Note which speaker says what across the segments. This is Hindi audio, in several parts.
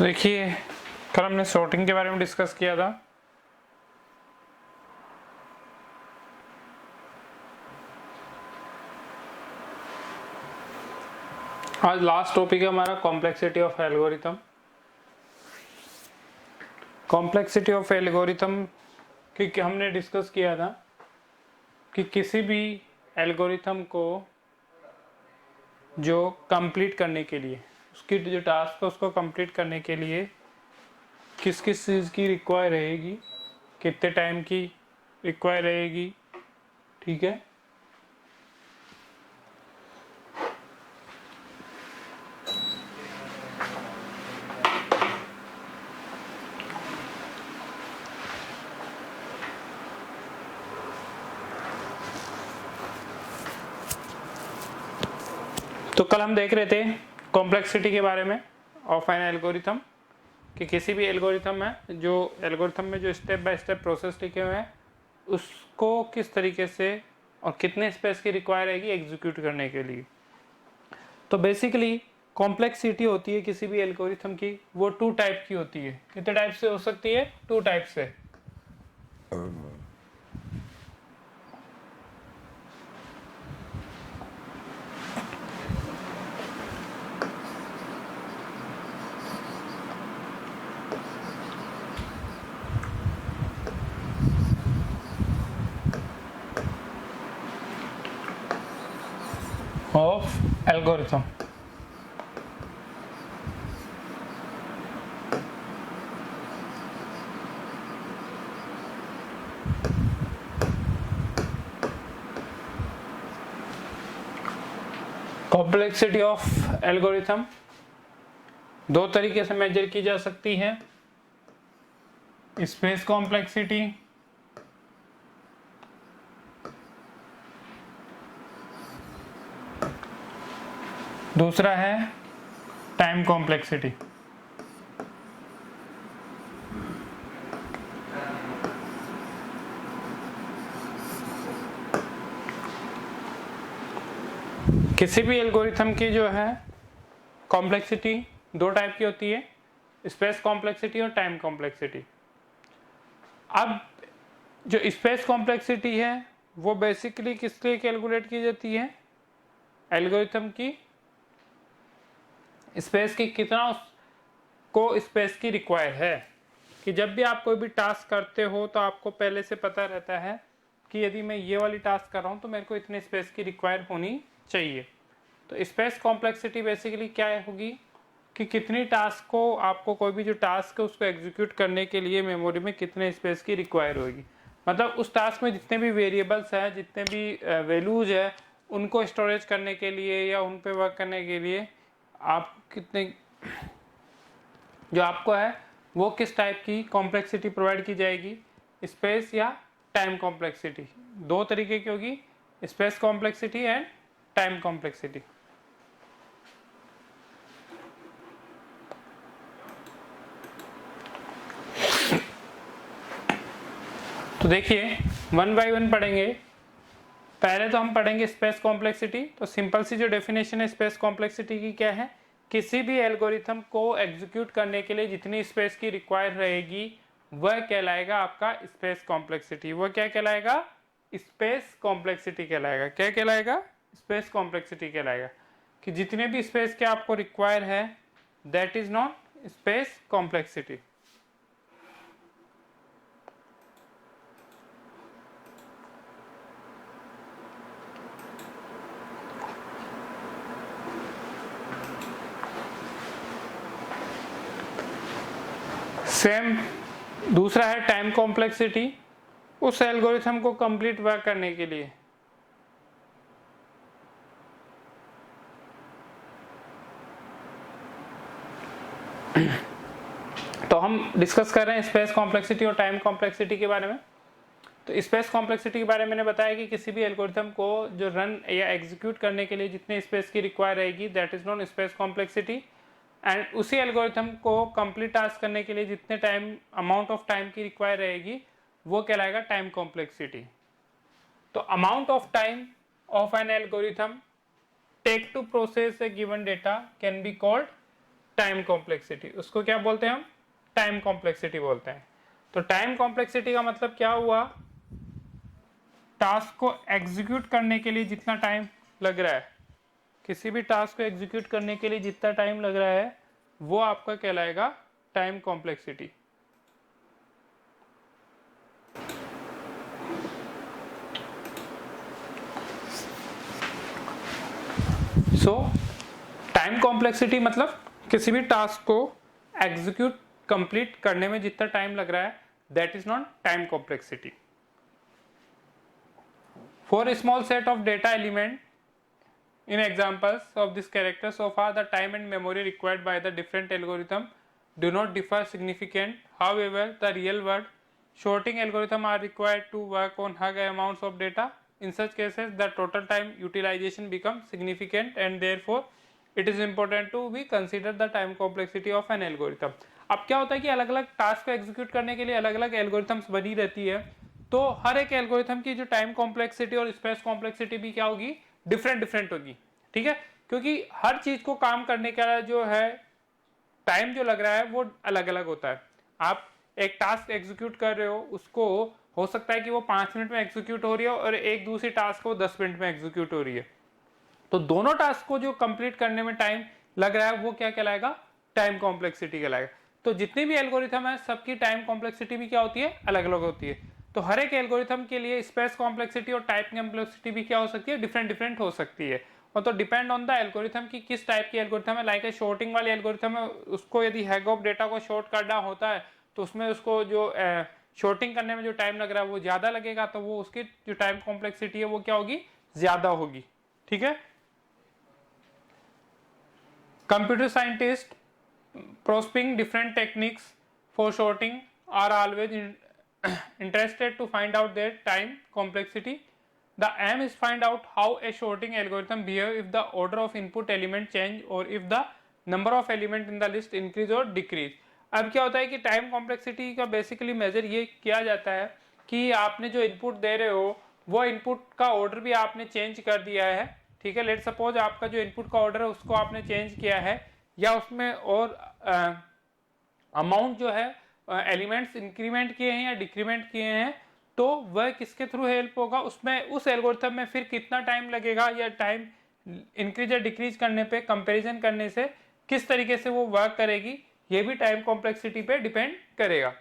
Speaker 1: देखिए, कल हमने सॉर्टिंग के बारे में डिस्कस किया था। आज लास्ट टॉपिक है हमारा complexity of algorithm. Complexity of algorithm कि हमने डिस्कस किया था कि किसी भी एल्गोरिथम को जो कंप्लीट करने के लिए, उसकी जो टास्क है उसको कंप्लीट करने के लिए किस किस चीज़ की रिक्वायर रहेगी, कितने टाइम की रिक्वायर रहेगी, ठीक है। तो कल हम देख रहे थे कॉम्प्लेक्सिटी के बारे में ऑफ एन एल्गोरिथम कि किसी भी एल्गोरिथम में जो स्टेप बाय स्टेप प्रोसेस लिखे हुए हैं उसको किस तरीके से और कितने स्पेस की रिक्वायर रहेगी एग्जीक्यूट करने के लिए। तो बेसिकली कॉम्प्लेक्सिटी होती है किसी भी एल्गोरिथम की, वो 2 टाइप की होती है। कितने टाइप से हो सकती है? 2 टाइप से। Of algorithm. Complexity of algorithm 2 तरीके से मेजर की जा सकती है। स्पेस कॉम्प्लेक्सिटी दूसरा है टाइम कॉम्प्लेक्सिटी। किसी भी एल्गोरिथम की जो है कॉम्प्लेक्सिटी 2 टाइप की होती है, स्पेस कॉम्प्लेक्सिटी और टाइम कॉम्प्लेक्सिटी। अब जो स्पेस कॉम्प्लेक्सिटी है वो बेसिकली किस लिए कैलकुलेट की जाती है? एल्गोरिथम की स्पेस की कितना को स्पेस की रिक्वायर है, कि जब भी आप कोई भी टास्क करते हो तो आपको पहले से पता रहता है कि यदि मैं ये वाली टास्क कर रहा हूँ तो मेरे को इतने स्पेस की रिक्वायर होनी चाहिए। तो स्पेस कॉम्प्लेक्सिटी बेसिकली क्या होगी कि कितनी टास्क को, आपको कोई भी जो टास्क है उसको एग्जीक्यूट करने के लिए मेमोरी में कितने स्पेस की रिक्वायर होगी। मतलब उस टास्क में जितने भी वेरिएबल्स हैं, जितने भी वैल्यूज है, उनको स्टोरेज करने के लिए या उन पे वर्क करने के लिए आप कितने, जो आपको है वो किस टाइप की कॉम्प्लेक्सिटी प्रोवाइड की जाएगी, स्पेस या टाइम कॉम्प्लेक्सिटी। 2 तरीके की होगी, space complexity and time complexity. तो देखिए 1 बाय 1 पढ़ेंगे। पहले तो हम पढ़ेंगे स्पेस कॉम्प्लेक्सिटी। तो सिंपल सी जो डेफिनेशन है स्पेस कॉम्प्लेक्सिटी की क्या है, किसी भी एल्गोरिथम को एग्जीक्यूट करने के लिए जितनी स्पेस की रिक्वायर रहेगी वह कहलाएगा आपका स्पेस कॉम्प्लेक्सिटी। वह क्या कहलाएगा? स्पेस कॉम्प्लेक्सिटी कहलाएगा। क्या कहलाएगा? स्पेस कॉम्प्लेक्सिटी कहलाएगा। कि जितने भी स्पेस के आपको रिक्वायर है that is not space complexity. Same दूसरा है टाइम कॉम्प्लेक्सिटी, उस एल्गोरिथम को कंप्लीट वर्क करने के लिए। तो हम डिस्कस कर रहे हैं स्पेस कॉम्प्लेक्सिटी और टाइम कॉम्प्लेक्सिटी के बारे में। तो स्पेस कॉम्प्लेक्सिटी के बारे में मैंने बताया कि किसी भी एल्गोरिथम को जो रन या एग्जीक्यूट करने के लिए जितने स्पेस की रिक्वायर रहेगी that is non space complexity. And उसी एल्गोरिथम को कंप्लीट टास्क करने के लिए जितने टाइम, अमाउंट ऑफ टाइम की रिक्वायर रहेगी वो कहलाएगा टाइम कॉम्प्लेक्सिटी। तो amount of time of an algorithm take to process a given data can be called time complexity, उसको क्या बोलते हैं हम, टाइम कॉम्प्लेक्सिटी बोलते हैं। तो टाइम कॉम्प्लेक्सिटी का मतलब क्या हुआ, टास्क को एग्जीक्यूट करने के लिए जितना टाइम लग रहा है, किसी भी टास्क को एग्जीक्यूट करने के लिए जितना टाइम लग रहा है वो आपका कहलाएगा टाइम कॉम्प्लेक्सिटी। सो टाइम कॉम्प्लेक्सिटी मतलब किसी भी टास्क को एग्जीक्यूट कंप्लीट करने में जितना टाइम लग रहा है, that is not time complexity. For a small set of data element in examples of this character, so far the time and memory required by the different algorithm do not differ significant. However, the real world sorting algorithm are required to work on high amounts of data. In such cases, the total time utilization becomes significant, and therefore it is important to be consider the time complexity of an algorithm. अब क्या होता है कि अलग अलग टास्क को एग्जीक्यूट करने के लिए अलग अलग एल्गोरिथम्स बनी रहती है, तो हर एक एल्गोरिथम की जो टाइम कॉम्प्लेक्सिटी और स्पेस कॉम्प्लेक्सिटी भी क्या होगी, डिफरेंट डिफरेंट होगी, ठीक है, क्योंकि हर चीज को काम करने का जो है टाइम जो लग रहा है वो अलग अलग होता है। आप एक टास्क एग्जीक्यूट कर रहे हो, उसको हो सकता है कि वो 5 मिनट में एग्जीक्यूट हो रही है और एक दूसरी टास्क को 10 मिनट में एग्जीक्यूट हो रही है, तो दोनों टास्क को जो कंप्लीट करने में टाइम लग रहा है वो क्या कहलाएगा, टाइम कॉम्प्लेक्सिटी कहलाएगा। तो जितने भी एल्गोरिथम है सबकी टाइम कॉम्प्लेक्सिटी भी क्या होती है, अलग अलग होती है। तो हर एक एल्गोरिथम के लिए स्पेस कॉम्प्लेक्सिटी और टाइप कॉम्प्लेक्सिटी भी क्या हो सकती है, डिफरेंट डिफरेंट हो सकती है। और तो डिपेंड ऑन द एल्गोरिथम की किस टाइप की एल्गोरिथम है। लाइक शॉर्टिंग वाली एल्गोरिथम है, उसको यदि हैग ऑफ डेटा को शॉर्ट करना होता है तो उसमें उसको जो शॉर्टिंग करने में जो टाइम लग रहा है वो ज्यादा लगेगा, तो वो उसकी जो टाइम कॉम्प्लेक्सिटी है वो क्या होगी, ज्यादा होगी, ठीक है। Computer scientist prospering different techniques for sorting are always interested to find out their time complexity. The aim is find out how a sorting algorithm behave if the order of input element change or if the number of element in the list increase or decrease. अब क्या होता है कि टाइम कॉम्प्लेक्सिटी का बेसिकली मेजर ये किया जाता है कि आपने जो इनपुट दे रहे हो वो इनपुट का ऑर्डर भी आपने चेंज कर दिया है, ठीक है। लेट सपोज आपका जो इनपुट का ऑर्डर है उसको आपने चेंज किया है, या उसमें और अमाउंट जो है एलिमेंट्स इंक्रीमेंट किए हैं या डिक्रीमेंट किए हैं, तो वह किसके थ्रू हेल्प होगा, उसमें उस एल्गोरिथम में फिर कितना टाइम लगेगा, या टाइम इंक्रीज या डिक्रीज करने पे कंपैरिजन करने से किस तरीके से वो वर्क करेगी, ये भी टाइम कॉम्प्लेक्सिटी पे डिपेंड करेगा।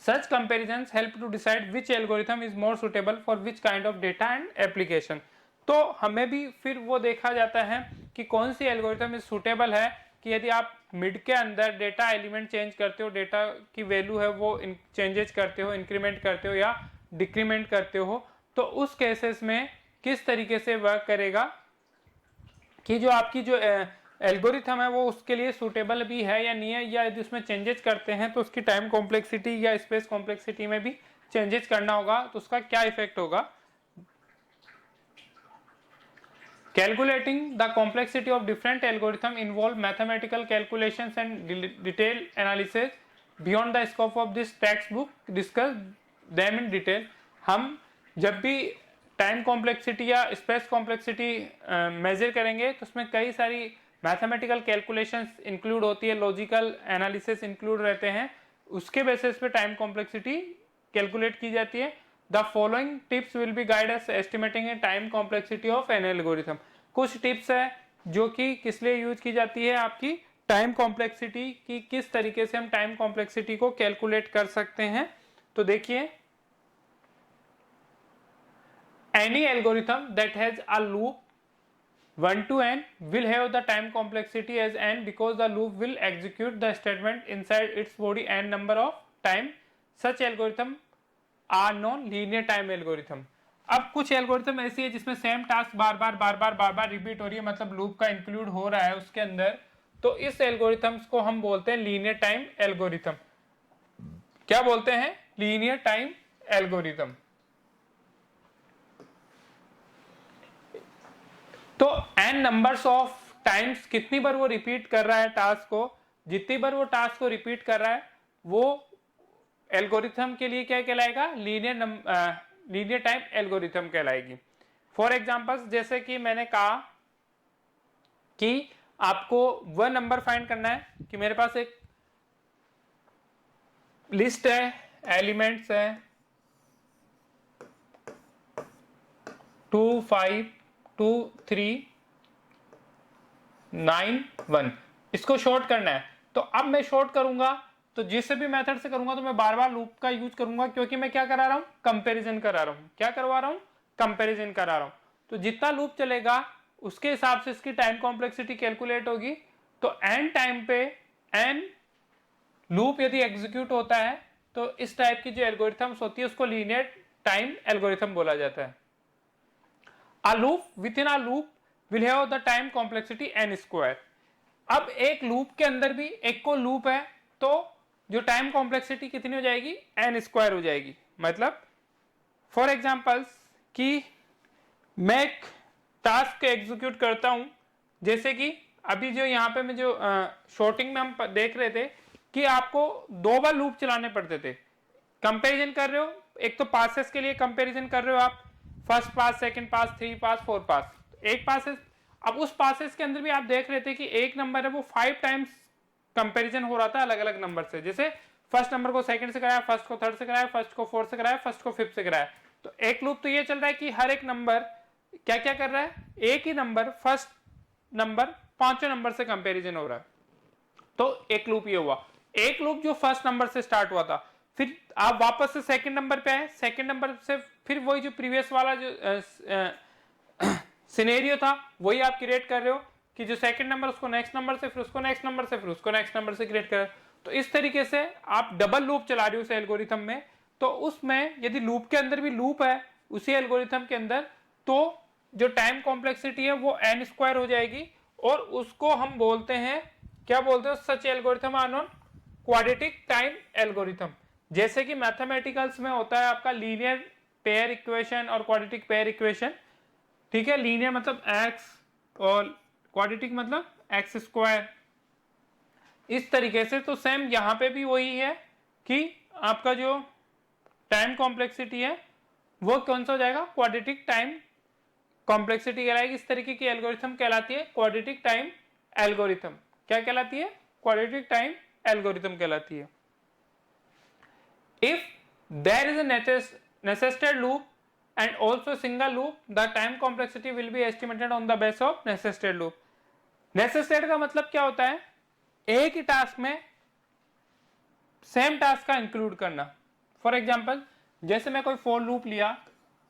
Speaker 1: Such comparisons help to decide which algorithm is more suitable for which kind of data and application. तो हमें भी फिर वो देखा जाता है कि कौन सी एल्गोरिथम इज सुटेबल है, कि यदि आप मिड के अंदर डेटा एलिमेंट चेंज करते हो, डेटा की वैल्यू है वो चेंजेस करते हो, इंक्रीमेंट करते हो या डिक्रीमेंट करते हो, तो उस केसेस में किस तरीके से वर्क करेगा, कि जो आपकी जो एल्गोरिथम है वो उसके लिए सूटेबल भी है या नहीं है, या यदि उसमें चेंजेस करते हैं तो उसकी टाइम कॉम्प्लेक्सिटी या स्पेस कॉम्प्लेक्सिटी में भी चेंजेस करना होगा, तो उसका क्या इफेक्ट होगा। Calculating the complexity of different algorithms involve mathematical calculations and detailed analysis beyond the scope of this textbook. Discuss them in detail. हम जब भी टाइम कॉम्प्लेक्सिटी या स्पेस कॉम्प्लेक्सिटी मेजर करेंगे तो उसमें कई सारी मैथमेटिकल कैलकुलेशंस इंक्लूड होती है, लॉजिकल एनालिसिस इंक्लूड रहते हैं, उसके बेसिस पे टाइम कॉम्प्लेक्सिटी कैलकुलेट की जाती है। The following tips will be guide us estimating a time complexity of an algorithm. कुछ टिप्स है जो कि किस लिए यूज की जाती है, आपकी टाइम कॉम्प्लेक्सिटी की किस तरीके से हम टाइम कॉम्प्लेक्सिटी को कैलकुलेट कर सकते हैं। तो देखिए, any algorithm that has a loop 1 to n will have the time complexity as n because the loop will execute the statement inside its body n number of time. Such algorithm are non linear time algorithm. अब कुछ एल्गोरिथम ऐसी है जिसमें सेम टास्क बार बार रिपीट हो रही है, मतलब लूप का इंक्लूड हो रहा है उसके अंदर, तो इस एल्गोरिथम्स को हम बोलते हैं लीनियर टाइम एल्गोरिथम। क्या बोलते हैं, लीनियर टाइम एल्गोरिथम। तो एन नंबर्स ऑफ टाइम्स, कितनी बार वो रिपीट कर रहा है टास्क को, जितनी बार वो टास्क को रिपीट कर रहा है वो एल्गोरिथम के लिए क्या कहलाएगा, लीनियर टाइम एल्गोरिथम कहलाएगी। फॉर एग्जांपल, जैसे कि मैंने कहा कि आपको वह नंबर फाइंड करना है कि मेरे पास एक लिस्ट है, एलिमेंट्स है 2 5 2 3 9 1, इसको शॉर्ट करना है। तो अब मैं शॉर्ट करूंगा तो जिस भी मेथड से करूंगा तो मैं बार बार लूप का यूज करूंगा, क्योंकि मैं क्या करा रहा हूं, कंपैरिजन करा रहा हूं। क्या करवा रहा हूं, कंपैरिजन करा रहा हूं। तो जितना लूप चलेगा उसके हिसाब से इसकी टाइम कॉम्प्लेक्सिटी कैलकुलेट होगी। तो एन टाइम पे एन लूप यदि एग्जीक्यूट होता है तो इस टाइप की जो एल्गोरिथम्स होती है उसको लीनियर टाइम एल्गोरिथम बोला जाता है। A loop within a loop will have the time complexity n square। अब एक लूप के अंदर भी एक को लूप है तो जो टाइम कॉम्प्लेक्सिटी कितनी हो जाएगी, n स्क्वायर हो जाएगी। मतलब फॉर एग्जांपल्स कि मैं एक टास्क एग्जीक्यूट करता हूं, जैसे कि अभी जो यहाँ पे मैं जो शॉर्टिंग में हम देख रहे थे कि आपको 2 बार लूप चलाने पड़ते थे। कंपैरिजन कर रहे हो, एक तो पासेस के लिए कंपैरिजन कर रहे हो आप, फर्स्ट पास, सेकंड पास, 3 पास, 4 पास, एक पासेस। अब उस पासेस के अंदर भी आप देख रहे थे कि एक नंबर है वो 5 टाइम्स कंपैरिजन हो रहा था अलग अलग नंबर से। जैसे फर्स्ट नंबर को सेकंड से कराया, फर्स्ट को थर्ड से कराया, फर्स्ट को फोर्थ से कराया, फर्स्ट को फिफ्थ से कराया। तो एक लूप तो ये चल रहा है कि हर एक नंबर क्या क्या कर रहा है, एक ही नंबर फर्स्ट नंबर 5 नंबर से कंपैरिजन हो रहा है। तो एक लूप ये हुआ। एक लूप जो फर्स्ट नंबर से स्टार्ट हुआ था, फिर आप वापस से सेकंड नंबर पे आए, सेकंड नंबर से फिर वही जो प्रीवियस वाला जो सिनेरियो था वही आप क्रिएट कर रहे हो कि जो सेकंड नंबर उसको नेक्स्ट नंबर से, फिर उसको नेक्स्ट नंबर से, फिर उसको नेक्स्ट नंबर से क्रिएट कर। तो इस तरीके से आप डबल लूप चला रहे हो उस एल्गोरिथम में। तो उसमें यदि लूप के अंदर भी लूप है उसी एल्गोरिथम के अंदर, तो जो टाइम कॉम्प्लेक्सिटी है वो n स्क्वायर हो जाएगी। और उसको हम बोलते हैं, क्या बोलते हैं, such algorithm are known quadratic time algorithm. जैसे कि मैथमेटिकल्स में होता है आपका लीनियर पेयर इक्वेशन और क्वाड्रेटिक पेयर इक्वेशन। ठीक है, लीनियर मतलब x और क्वाड्रेटिक मतलब x स्क्वायर। इस तरीके से तो सेम यहां पे भी वही है कि आपका जो टाइम कॉम्प्लेक्सिटी है वो कौन सा हो जाएगा, क्वाड्रेटिक टाइम कॉम्प्लेक्सिटी कहलाएगी। इस तरीके की एल्गोरिथम कहलाती है क्वाड्रेटिक टाइम एल्गोरिथम। क्या कहलाती है, क्वाड्रेटिक टाइम एल्गोरिथम कहलाती है। If there is a necessary loop and also single loop, the time complexity will be estimated on the basis of necessary loop। necessary का मतलब क्या होता है, एक ही टास्क में सेम टास्क का इंक्लूड करना। फॉर एग्जांपल जैसे मैं कोई फॉर लूप लिया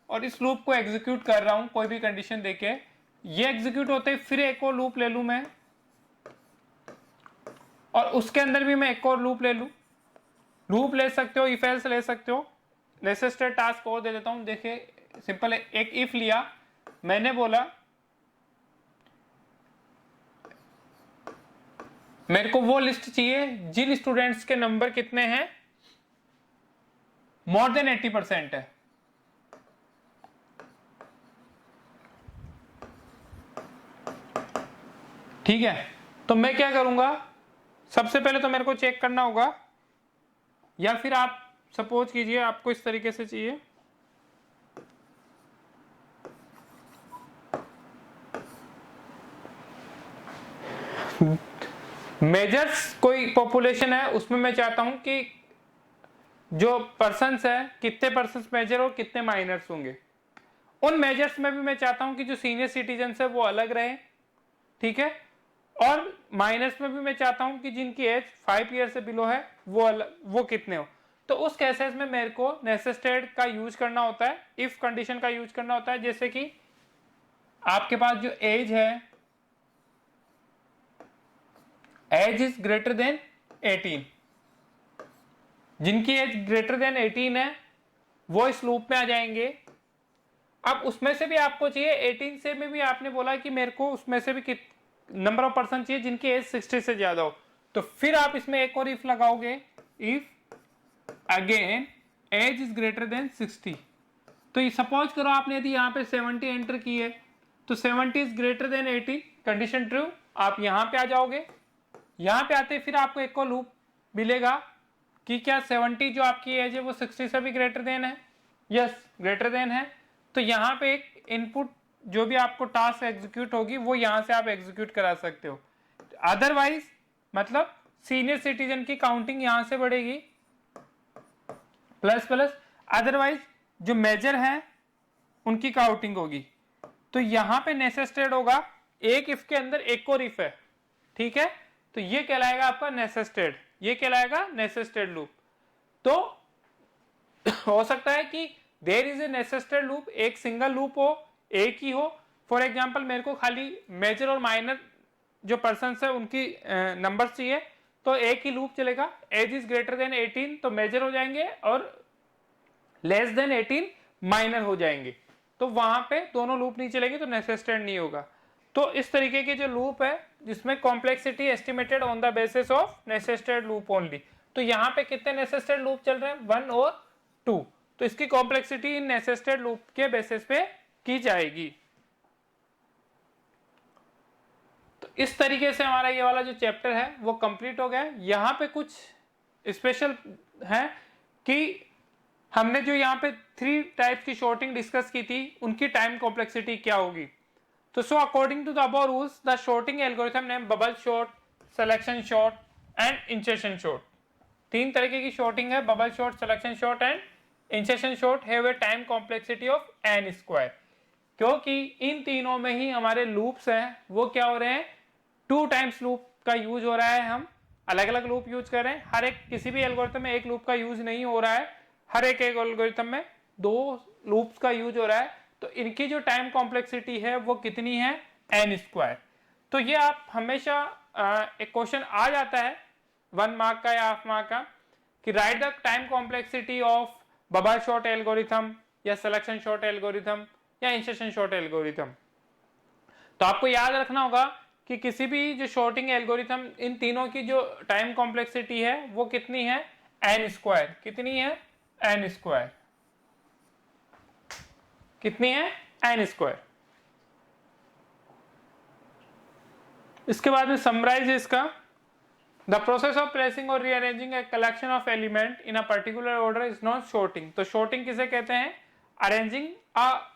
Speaker 1: और इस लूप को एग्जीक्यूट कर रहा हूं कोई भी कंडीशन देके, ये एग्जीक्यूट होते ही फिर एक और लूप ले लूं मैं, और उसके अंदर भी मैं एक और लूप ले लूं। लूप ले सकते हो, इफ एल्स ले सकते हो। नेसेसरी टास्क और दे देता हूं, देखिए सिंपल है। एक इफ लिया, मैंने बोला मेरे को वो लिस्ट चाहिए जिन स्टूडेंट्स के नंबर कितने हैं, मोर देन 80% है। ठीक है, तो मैं क्या करूंगा, सबसे पहले तो मेरे को चेक करना होगा, या फिर आप सपोज कीजिए आपको इस तरीके से चाहिए, मेजर्स कोई पॉपुलेशन है उसमें मैं चाहता हूं कि जो पर्सन्स है कितने पर्सन्स मेजर और कितने माइनर्स होंगे। उन मेजर्स में भी मैं चाहता हूं कि जो सीनियर सिटीजन है वो अलग रहे। ठीक है, और माइनर्स में भी मैं चाहता हूं कि जिनकी एज 5 ईयर से बिलो है वो कितने हो। तो उस केसेस में मेरे को नेसेस्टेड का यूज करना होता है, इफ कंडीशन का यूज करना होता है। जैसे कि आपके पास जो एज है, एज इज ग्रेटर देन 18, जिनकी एज ग्रेटर देन 18 है वो इस लूप में आ जाएंगे। अब उसमें से भी आपको चाहिए 18 से में भी आपने बोला कि मेरे को उसमें से भी नंबर ऑफ पर्सन चाहिए जिनकी एज 60 से ज्यादा हो, तो फिर आप इसमें एक और इफ लगाओगे, if again age is greater than 60। तो ये सपोज करो आपने यदि यहाँ पे 70 एंटर की है तो 70 is greater then 80, condition true. आप यहां पे आ जाओगे, यहां पे आते फिर आपको एक और लूप मिलेगा कि क्या 70 जो आपकी एज है वो 60 से भी ग्रेटर देन है, यस ग्रेटर देन है। तो यहाँ पे एक इनपुट जो भी आपको टास्क एग्जीक्यूट होगी वो यहां से आप एग्जीक्यूट करा सकते हो। अदरवाइज मतलब सीनियर सिटीजन की काउंटिंग यहां से बढ़ेगी प्लस प्लस, अदरवाइज जो मेजर है उनकी काउंटिंग होगी। तो यहां पे नेसेस्टेड होगा, एक इफ के अंदर एक और इफ है, ठीक है, तो ये कहलाएगा आपका नेसेस्टेड, ये कहलाएगा नेसेस्टेड लूप। तो हो सकता है कि देयर इज ए नेसेस्टेड लूप, एक सिंगल लूप हो, एक ही हो। फॉर एग्जांपल मेरे को खाली मेजर और माइनर जो पर्सन है उनकी नंबर्स चाहिए, तो एक ही लूप चलेगा। एज इज ग्रेटर देन 18 तो मेजर हो जाएंगे और लेस देन 18 माइनर हो जाएंगे, तो वहां पे दोनों लूप नहीं चलेंगे, तो नेसेस्टेड नहीं होगा। तो इस तरीके के जो लूप है जिसमें complexity estimated on the basis of nested loop only. तो यहाँ पे कितने नेसेस्टेड लूप चल रहे हैं, 1 और 2, तो इसकी कॉम्प्लेक्सिटी इन नेसेस्टेड लूप के बेसिस पे की जाएगी। तो इस तरीके से हमारा ये वाला जो चैप्टर है वो कंप्लीट हो गया। यहाँ पे कुछ स्पेशल है कि हमने जो यहाँ पे 3 टाइप्स की शॉर्टिंग डिस्कस की थी उनकी टाइम कॉम्प्लेक्सिटी क्या होगी। तो so according to the above rules the sorting algorithm name bubble sort, selection sort and insertion sort. 3 तरीके की शॉर्टिंग है, bubble sort, selection sort and insertion sort, have a time complexity of n square. क्योंकि इन तीनों में ही हमारे लूप्स हैं वो क्या हो रहे हैं, 2 टाइम्स लूप का यूज हो रहा है, हम अलग अलग लूप यूज कर रहे हैं। हर एक किसी भी एल्गोरिथम में एक लूप का यूज नहीं हो रहा है, हर एक एल्गोरिथम में 2 लूप्स का यूज हो रहा है। तो इनकी जो टाइम कॉम्प्लेक्सिटी है वो कितनी है, n स्क्वायर। तो ये आप हमेशा एक क्वेश्चन आ जाता है 1 मार्क का या हाफ मार्क का कि right the time complexity of bubble short algorithm या सिलेक्शन शॉर्ट एल्गोरिथम या इंसर्शन शॉर्ट एल्गोरिथम। तो आपको याद रखना होगा कि किसी भी जो शॉर्टिंग एल्गोरिथम इन तीनों की जो टाइम कॉम्प्लेक्सिटी है वो कितनी है, n स्क्वायर। कितनी है, n स्क्वायर। कितनी है, n स्क्वायर। इसके बाद में समराइज इसका, द प्रोसेस ऑफ प्लेसिंग और rearranging a collection of element in a particular order is not sorting. तो शॉर्टिंग किसे कहते हैं, arranging a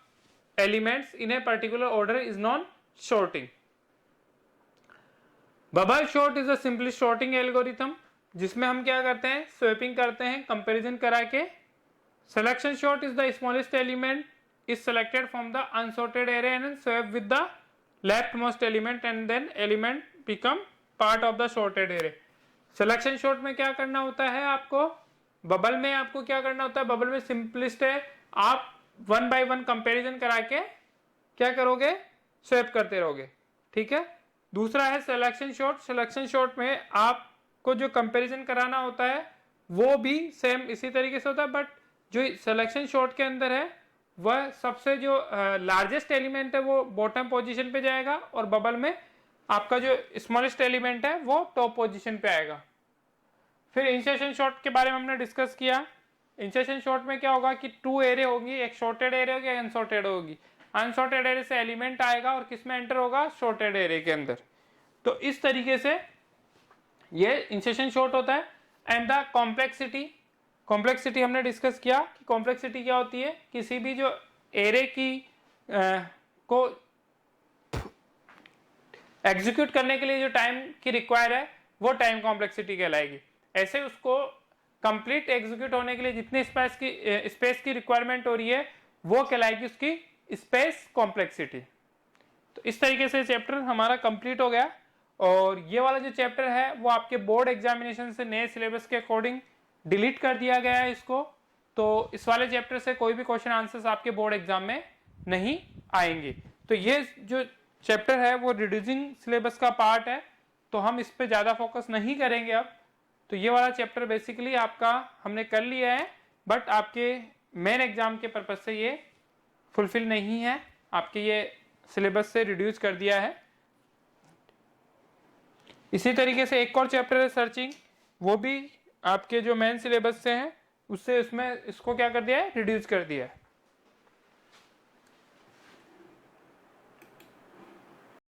Speaker 1: elements in a particular order is not sorting. Bubble sort is a simplest sorting algorithm जिसमें हम क्या करते हैं, स्वैपिंग करते हैं कंपैरिजन करा के। Selection short is the smallest element is selected from the unsorted array and swapped with the leftmost element and then element become part of the sorted array। Selection short में क्या करना होता है आपको, बबल में आपको क्या करना होता है, बबल में सिंपलिस्ट है, आप 1 by 1 कंपैरिजन करा के क्या करोगे, स्वैप करते रहोगे, ठीक है। दूसरा है सिलेक्शन शॉर्ट। सिलेक्शन शॉर्ट में आपको जो कंपैरिजन कराना होता है वो भी सेम इसी तरीके से होता है, बट जो सिलेक्शन शॉर्ट के अंदर है वह सबसे जो लार्जेस्ट एलिमेंट है वो बॉटम पोजीशन पे जाएगा और बबल में आपका जो स्मॉलेस्ट एलिमेंट है वो टॉप पोजीशन पे आएगा। फिर इंसर्शन शॉर्ट के बारे में हमने डिस्कस किया। इंसर्शन शॉर्ट में क्या होगा कि 2 एरे होगी, एक शॉर्टेड एरे होगी, अनसॉर्टेड होगी। अनसॉर्टेड एरे से एलिमेंट आएगा और किस में एंटर होगा, शॉर्टेड एरे के अंदर। तो इस तरीके से ये इंसर्शन शॉर्ट होता है। एंड द कॉम्प्लेक्सिटी हमने डिस्कस किया कि कॉम्प्लेक्सिटी क्या होती है, किसी भी जो एरे की को एग्जीक्यूट करने के लिए जो टाइम की रिक्वायर है वो टाइम कॉम्प्लेक्सिटी कहलाएगी। ऐसे उसको कंप्लीट एग्जीक्यूट होने के लिए जितनी स्पेस की रिक्वायरमेंट हो रही है वो कहलाएगी उसकी स्पेस कॉम्प्लेक्सिटी। तो इस तरीके से चैप्टर हमारा कंप्लीट हो गया और ये वाला जो चैप्टर है वो आपके बोर्ड एग्जामिनेशन से नए सिलेबस के अकॉर्डिंग डिलीट कर दिया गया है इसको। तो इस वाले चैप्टर से कोई भी क्वेश्चन आंसर्स आपके बोर्ड एग्जाम में नहीं आएंगे। तो ये जो चैप्टर है वो रिड्यूसिंग सिलेबस का पार्ट है, तो हम इस पे ज़्यादा फोकस नहीं करेंगे अब। तो ये वाला चैप्टर बेसिकली आपका हमने कर लिया है, बट आपके मेन एग्जाम के पर्पज से ये फुलफिल नहीं है, आपके ये सिलेबस से रिड्यूस कर दिया है। इसी तरीके से एक और चैप्टर है सर्चिंग, वो भी आपके जो मेन सिलेबस से है उससे उसमें इसको क्या कर दिया है, रिड्यूस कर दिया है।